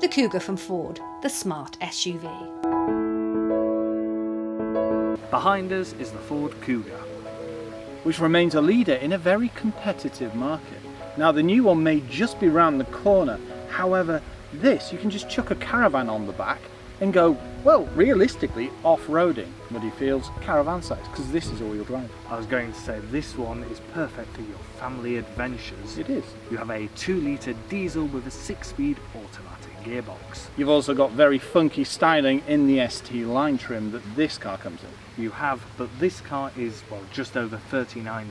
the Kuga from Ford, the smart SUV. Behind us is the Ford Kuga, which remains a leader in a very competitive market. Now the new one may just be round the corner, however this you can just chuck a caravan on the back and go, well, realistically off-roading, muddy fields, caravan size, because this is all-wheel drive. I was going to say this one is perfect for your family adventures. It is. You have a 2-litre diesel with a 6-speed automatic gearbox. You've also got very funky styling in the ST-Line trim that this car comes in. You have, but this car is, well, just over £39,000.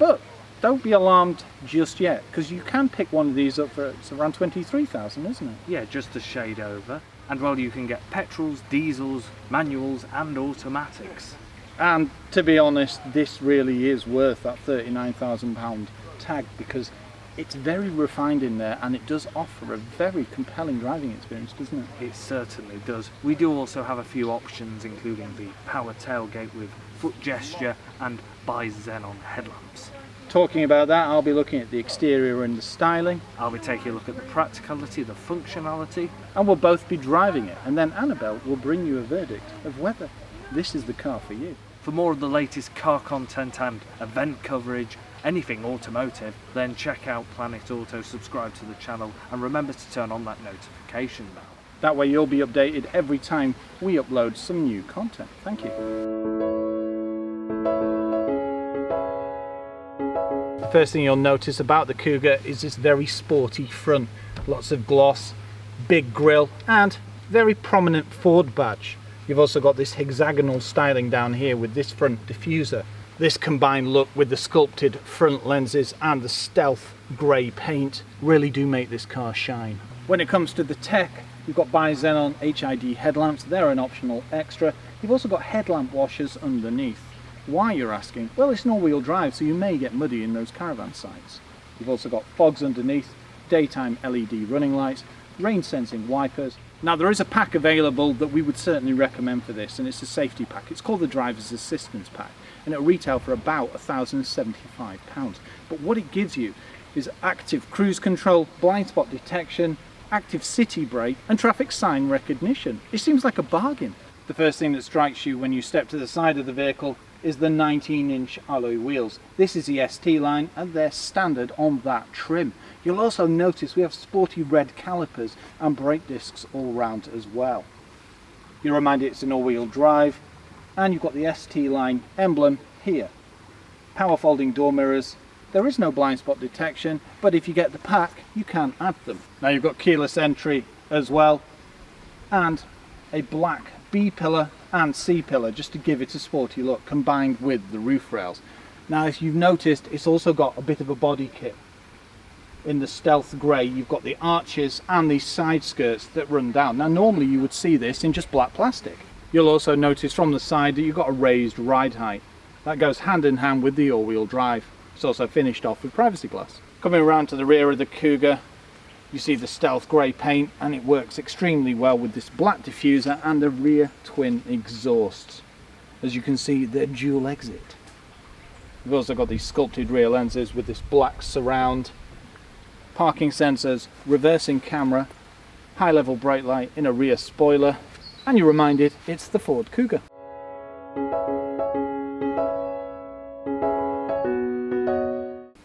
But don't be alarmed just yet, because you can pick one of these up for it's around 23,000, isn't it? Yeah, just a shade over. And well, you can get petrols, diesels, manuals and automatics. And to be honest, this really is worth that £39,000 tag, because it's very refined in there and it does offer a very compelling driving experience, doesn't it? It certainly does. We do also have a few options, including the power tailgate with foot gesture and bi-xenon headlamps. Talking about that, I'll be looking at the exterior and the styling. I'll be taking a look at the practicality, the functionality. And we'll both be driving it. And then Annabelle will bring you a verdict of whether this is the car for you. For more of the latest car content and event coverage, anything automotive, then check out Planetauto, subscribe to the channel and remember to turn on that notification bell. That way you'll be updated every time we upload some new content. Thank you. The first thing you'll notice about the Kuga is this very sporty front. Lots of gloss, big grille and very prominent Ford badge. You've also got this hexagonal styling down here with this front diffuser. This combined look with the sculpted front lenses and the stealth grey paint really do make this car shine. When it comes to the tech, you've got bi-xenon HID headlamps. They're an optional extra. You've also got headlamp washers underneath. Why, you're asking? Well, it's an all-wheel drive, so you may get muddy in those caravan sites. You've also got fogs underneath, daytime LED running lights, rain sensing wipers. Now there is a pack available that we would certainly recommend for this, and it's a safety pack. It's called the Driver's Assistance Pack, and it'll retail for about £1,075. But what it gives you is active cruise control, blind spot detection, active city brake and traffic sign recognition. It seems like a bargain. The first thing that strikes you when you step to the side of the vehicle is the 19-inch alloy wheels. This is the ST-Line and they're standard on that trim. You'll also notice we have sporty red calipers and brake discs all round as well. You're reminded it's an all-wheel drive and you've got the ST-Line emblem here. Power folding door mirrors. There is no blind spot detection, but if you get the pack you can add them. Now you've got keyless entry as well and a black B-pillar and C-pillar just to give it a sporty look combined with the roof rails. Now if you've noticed, it's also got a bit of a body kit. In the stealth grey you've got the arches and these side skirts that run down. Now normally you would see this in just black plastic. You'll also notice from the side that you've got a raised ride height. That goes hand in hand with the all-wheel drive. It's also finished off with privacy glass. Coming around to the rear of the Kuga, you see the stealth grey paint and it works extremely well with this black diffuser and the rear twin exhausts. As you can see, they're dual exit. We've also got these sculpted rear lenses with this black surround, parking sensors, reversing camera, high level brake light in a rear spoiler, and you're reminded it's the Ford Kuga.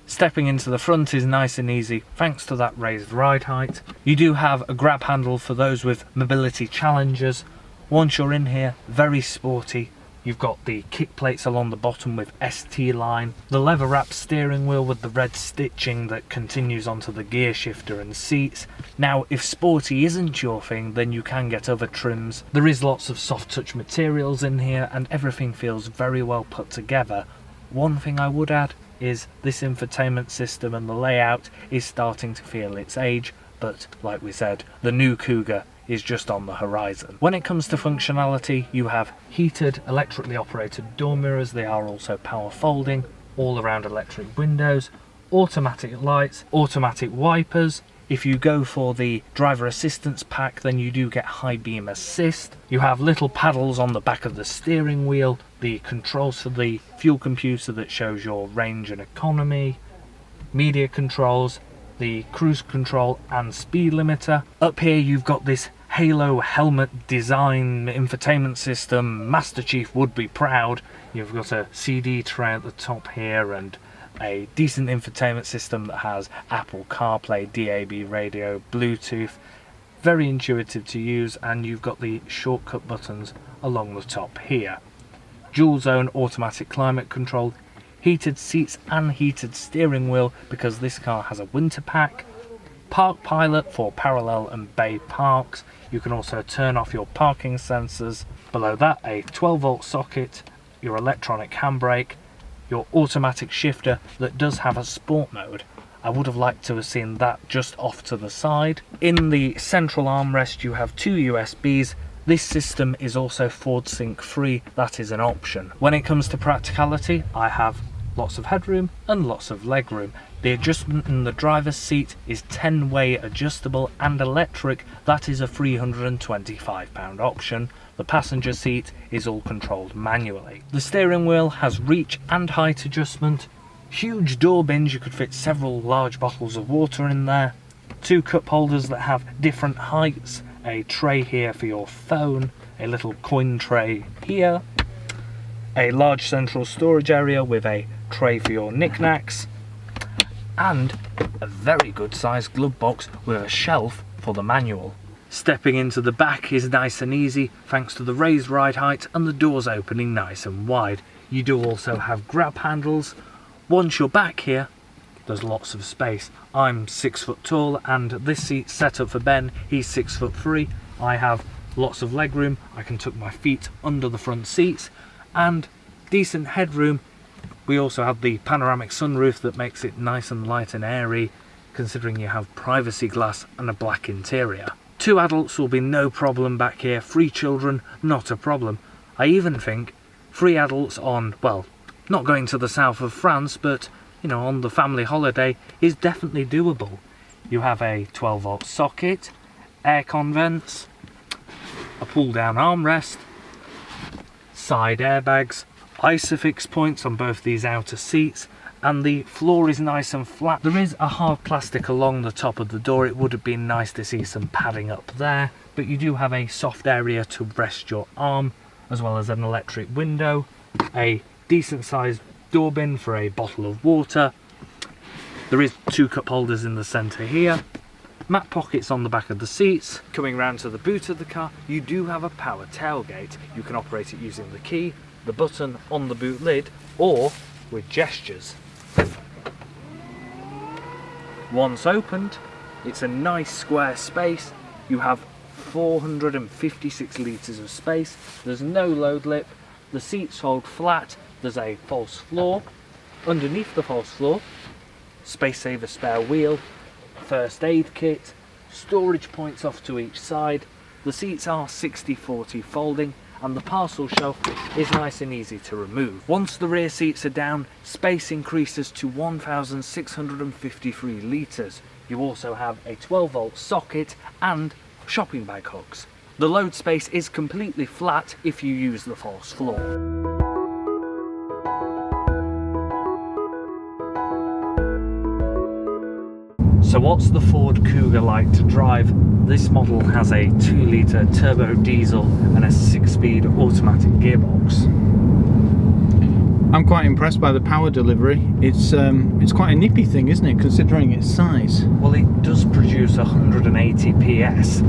Stepping into the front is nice and easy thanks to that raised ride height. You do have a grab handle for those with mobility challenges. Once you're in here, very sporty. You've got the kick plates along the bottom with ST-Line, the leather wrapped steering wheel with the red stitching that continues onto the gear shifter and seats. Now if sporty isn't your thing, then you can get other trims. There is lots of soft touch materials in here and everything feels very well put together. One thing I would add is this infotainment system and the layout is starting to feel its age, but like we said, the new Kuga is just on the horizon. When it comes to functionality, you have heated electrically operated door mirrors. They are also power folding, all around electric windows, automatic lights, automatic wipers. If you go for the driver assistance pack, then you do get high beam assist. You have little paddles on the back of the steering wheel, the controls for the fuel computer that shows your range and economy, media controls, the cruise control and speed limiter. Up here you've got this Halo helmet design infotainment system. Master Chief would be proud. You've got a CD tray at the top here and a decent infotainment system that has Apple CarPlay, DAB radio, Bluetooth. Very intuitive to use, and you've got the shortcut buttons along the top here. Dual zone automatic climate control, heated seats and heated steering wheel because this car has a winter pack. Park pilot for parallel and bay parks. You can also turn off your parking sensors. Below that, a 12-volt socket, your electronic handbrake, your automatic shifter that does have a sport mode. I would have liked to have seen that just off to the side. In the central armrest you have 2 USBs. This system is also Ford Sync free, that is an option. When it comes to practicality, I have lots of headroom and lots of legroom. The adjustment in the driver's seat is 10-way adjustable and electric, that is a £325 option. The passenger seat is all controlled manually. The steering wheel has reach and height adjustment. Huge door bins, you could fit several large bottles of water in there. 2 cup holders that have different heights. A tray here for your phone. A little coin tray here. A large central storage area with a tray for your knickknacks. And a very good sized glove box with a shelf for the manual. Stepping into the back is nice and easy thanks to the raised ride height and the doors opening nice and wide. You do also have grab handles. Once you're back here, there's lots of space. I'm 6 foot tall and this seat's set up for Ben, he's 6'3". I have lots of legroom, I can tuck my feet under the front seats and decent headroom. We also have the panoramic sunroof that makes it nice and light and airy, considering you have privacy glass and a black interior. 2 adults will be no problem back here, 3 children, not a problem. I even think 3 adults on, well, not going to the south of France, but, you know, on the family holiday is definitely doable. You have a 12-volt socket, aircon vents, a pull-down armrest, side airbags, Isofix points on both these outer seats, and the floor is nice and flat. There is a hard plastic along the top of the door. It would have been nice to see some padding up there, but you do have a soft area to rest your arm, as well as an electric window, a decent sized door bin for a bottle of water. There is 2 cup holders in the centre here, mat pockets on the back of the seats. Coming round to the boot of the car, you do have a power tailgate. You can operate it using the key, the button on the boot lid, or with gestures. Once opened, it's a nice square space. You have 456 litres of space. There's no load lip. The seats hold flat. There's a false floor. Underneath the false floor, space saver spare wheel, first aid kit, storage points off to each side. The seats are 60/40 folding, and the parcel shelf is nice and easy to remove. Once the rear seats are down, space increases to 1,653 litres. You also have a 12-volt socket and shopping bag hooks. The load space is completely flat if you use the false floor. So what's the Ford Kuga like to drive? This model has a 2-litre turbo diesel and a 6-speed automatic gearbox. I'm quite impressed by the power delivery. It's quite a nippy thing, isn't it, considering its size? Well, it does produce 180 PS.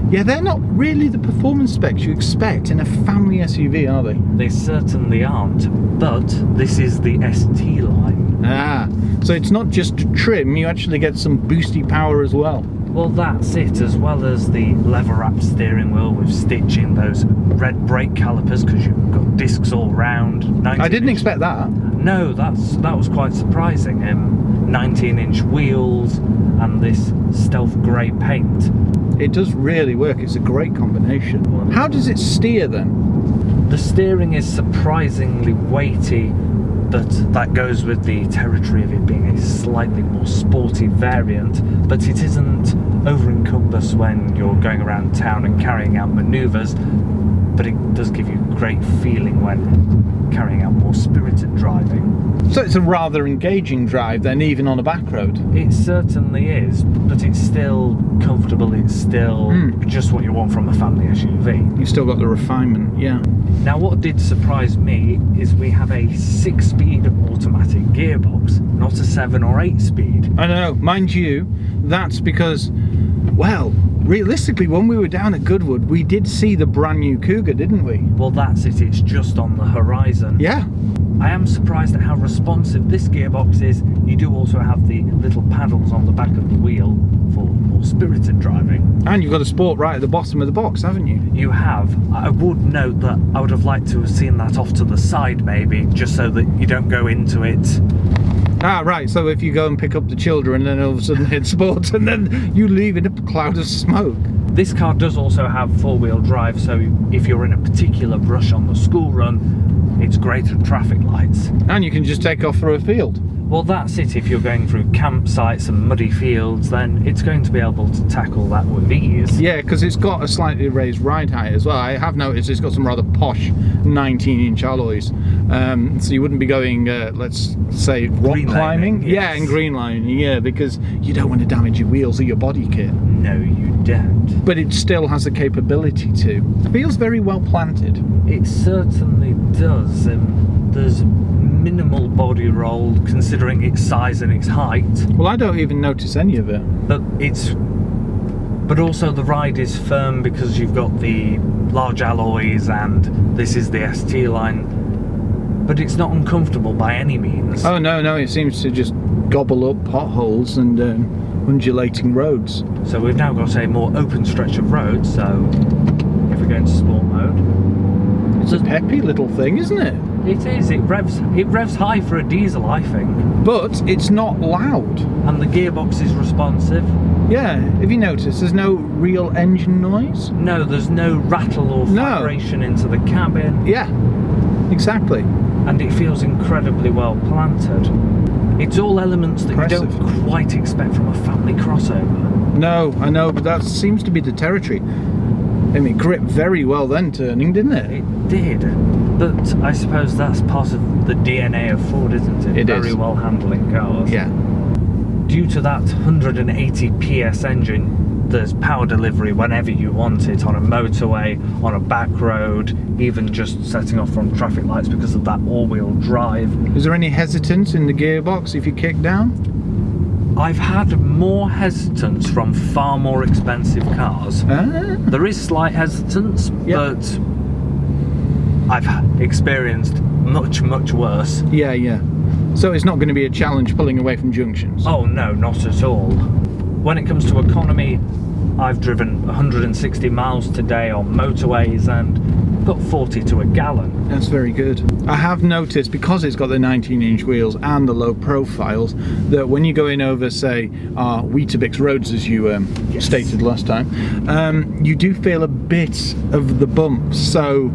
Yeah, they're not really the performance specs you expect in a family SUV, are they? They certainly aren't, but this is the ST-Line. Ah, so it's not just trim, you actually get some boosty power as well. Well, that's it, as well as the leather-wrapped steering wheel with stitching, those red brake calipers, because you've got discs all round. I didn't expect that. No, that was quite surprising. 19-inch wheels and this stealth grey paint. It does really work, it's a great combination. How does it steer then? The steering is surprisingly weighty, but that goes with the territory of it being a slightly more sporty variant, but it isn't over-encompassed when you're going around town and carrying out manoeuvres. but it does give you great feeling when carrying out more spirited driving. So it's a rather engaging drive then, even on a back road. It certainly is, but it's still comfortable, it's still just what you want from a family SUV. You've still got the refinement, yeah. Now what did surprise me is we have a 6-speed automatic gearbox, not a 7 or 8 speed. I know, mind you, that's because, well, realistically, when we were down at Goodwood, we did see the brand new Kuga, didn't we? Well, that's it, it's just on the horizon. Yeah. I am surprised at how responsive this gearbox is. You do also have the little paddles on the back of the wheel for more spirited driving. And you've got a sport right at the bottom of the box, haven't you? You have. I would note that I would have liked to have seen that off to the side maybe, just so that you don't go into it. Ah, right, so if you go and pick up the children and then all of a sudden hit sports and then you leave in a cloud of smoke. This car does also have 4-wheel drive, so if you're in a particular rush on the school run, it's great at traffic lights. And you can just take off through a field. Well, that's it. If you're going through campsites and muddy fields, then it's going to be able to tackle that with ease. Yeah, because it's got a slightly raised ride height as well. I have noticed it's got some rather posh 19-inch alloys. So you wouldn't be going, let's say, rock Green climbing. lining, yes. Yeah, and green lining, yeah, because you don't want to damage your wheels or your body kit. No, you don't. But it still has the capability to. Feels very well planted. It certainly does. There's minimal body roll considering its size and its height. Well, I don't even notice any of it. But also the ride is firm because you've got the large alloys and this is the ST-Line. But it's not uncomfortable by any means. Oh, no, it seems to just gobble up potholes and undulating roads. So we've now got a more open stretch of road, so if we go into sport mode... It's a peppy little thing, isn't it? It is, it revs high for a diesel, I think. But it's not loud. And the gearbox is responsive. Yeah, have you noticed there's no real engine noise? No, there's no rattle or vibration into the cabin. Yeah, exactly. And it feels incredibly well planted. It's all elements that Impressive. you don't quite expect from a family crossover. No, I know, but that seems to be the territory. I mean, it gripped very well then turning, didn't it? It did. But I suppose that's part of the DNA of Ford, isn't it? It is. Very well handling cars. Yeah. Due to that 180 PS engine, there's power delivery whenever you want it, on a motorway, on a back road, even just setting off from traffic lights because of that all-wheel drive. Is there any hesitance in the gearbox if you kick down? I've had more hesitance from far more expensive cars. There is slight hesitance, but I've experienced much, much worse. Yeah. So it's not going to be a challenge pulling away from junctions? Oh no, not at all. When it comes to economy, I've driven 160 miles today on motorways and got 40 to a gallon. That's very good. I have noticed, because it's got the 19-inch wheels and the low profiles, that when you go in over, say, our Weetabix roads, as you stated last time, you do feel a bit of the bumps. So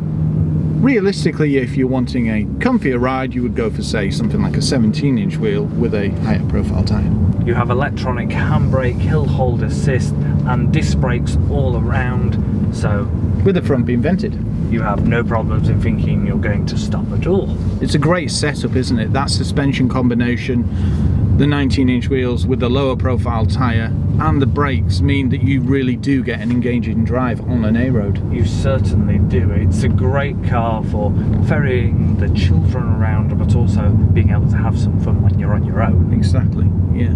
realistically, if you're wanting a comfier ride, you would go for, say, something like a 17-inch wheel with a higher profile tyre. You have electronic handbrake, hill hold assist and disc brakes all around, so with the front being vented. You have no problems in thinking you're going to stop at all. It's a great setup, isn't it? That suspension combination, the 19-inch wheels with the lower profile tyre and the brakes mean that you really do get an engaging drive on an A-road. You certainly do. It's a great car for ferrying the children around, but also being able to have some fun when you're on your own. Exactly, yeah.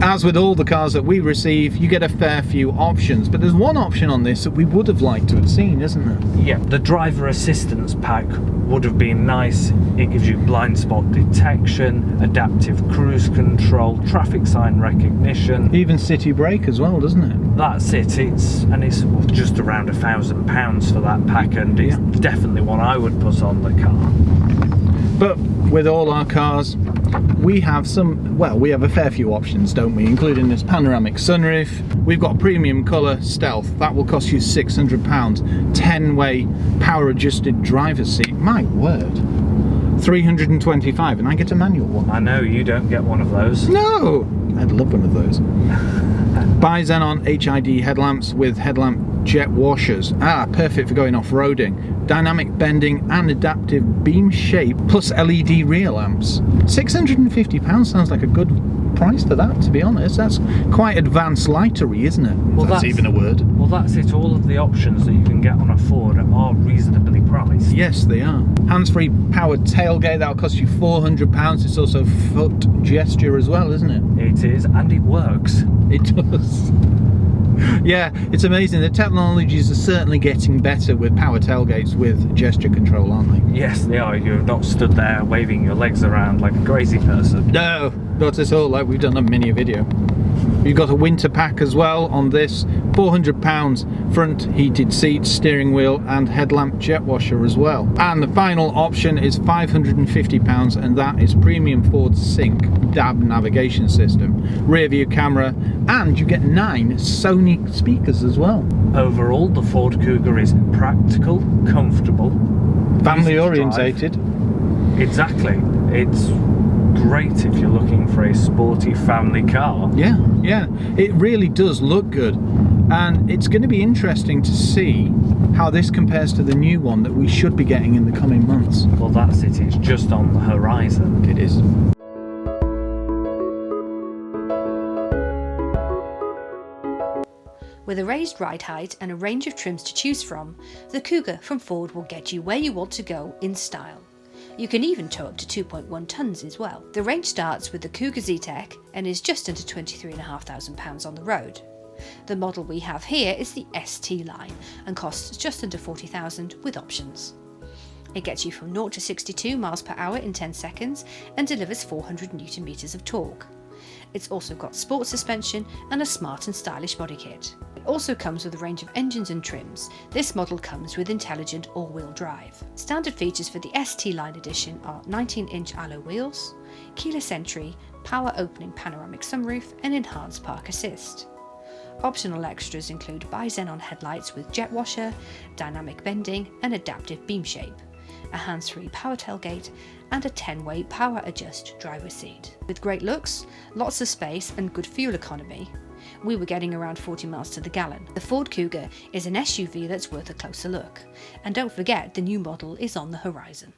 As with all the cars that we receive, you get a fair few options, but there's one option on this that we would have liked to have seen, isn't there? Yeah, the driver assistance pack would have been nice. It gives you blind spot detection, adaptive cruise control, traffic sign recognition. Even city brake as well, doesn't it? That's it. It's just around £1,000 for that pack, and it's definitely one I would put on the car. But with all our cars, we have we have a fair few options, don't we? Including this panoramic sunroof. We've got premium colour Stealth. That will cost you £600. 10-way power adjusted driver's seat. My word. $325, and I get a manual one. I know, you don't get one of those. No! I'd love one of those. Bi-Xenon HID headlamps with headlamp jet washers. Perfect for going off-roading. Dynamic bending and adaptive beam shape, plus LED rear lamps. £650 sounds like a good price for that, to be honest. That's quite advanced lightery, isn't it? Well, that's even a word. Well, that's it. All of the options that you can get on a Ford are reasonably priced. Yes, they are. Hands-free powered tailgate, that'll cost you £400. It's also foot gesture as well, isn't it? It is, and it works. It does. Yeah, it's amazing. The technologies are certainly getting better with power tailgates with gesture control, aren't they? Yes, they are. You're not stood there waving your legs around like a crazy person. No, not at all, like we've done on many a video. You've got a winter pack as well on this. £400, front heated seats, steering wheel and headlamp jet washer as well. And the final option is £550, and that is premium Ford Sync DAB navigation system, rear view camera, and you get 9 Sony speakers as well. Overall, the Ford Kuga is practical, comfortable, family orientated. Exactly. It's great if you're looking for a sporty family car. Yeah, it really does look good, and it's going to be interesting to see how this compares to the new one that we should be getting in the coming months. Well, that's it. It's just on the horizon. It is. With a raised ride height and a range of trims to choose from, the Kuga from Ford will get you where you want to go in style. You can even tow up to 2.1 tonnes as well. The range starts with the Kuga Z-Tech and is just under £23,500 on the road. The model we have here is the ST-Line and costs just under £40,000 with options. It gets you from 0 to 62 miles per hour in 10 seconds and delivers 400 Newton meters of torque. It's also got sport suspension and a smart and stylish body kit. It also comes with a range of engines and trims. This model comes with intelligent all-wheel drive. Standard features for the ST-Line edition are 19-inch alloy wheels, keyless entry, power opening panoramic sunroof and enhanced park assist. Optional extras include bi-xenon headlights with jet washer, dynamic bending and adaptive beam shape, a hands-free power tailgate and a 10-way power adjust driver's seat. With great looks, lots of space and good fuel economy, we were getting around 40 miles to the gallon. The Ford Kuga is an SUV that's worth a closer look. And don't forget, the new model is on the horizon.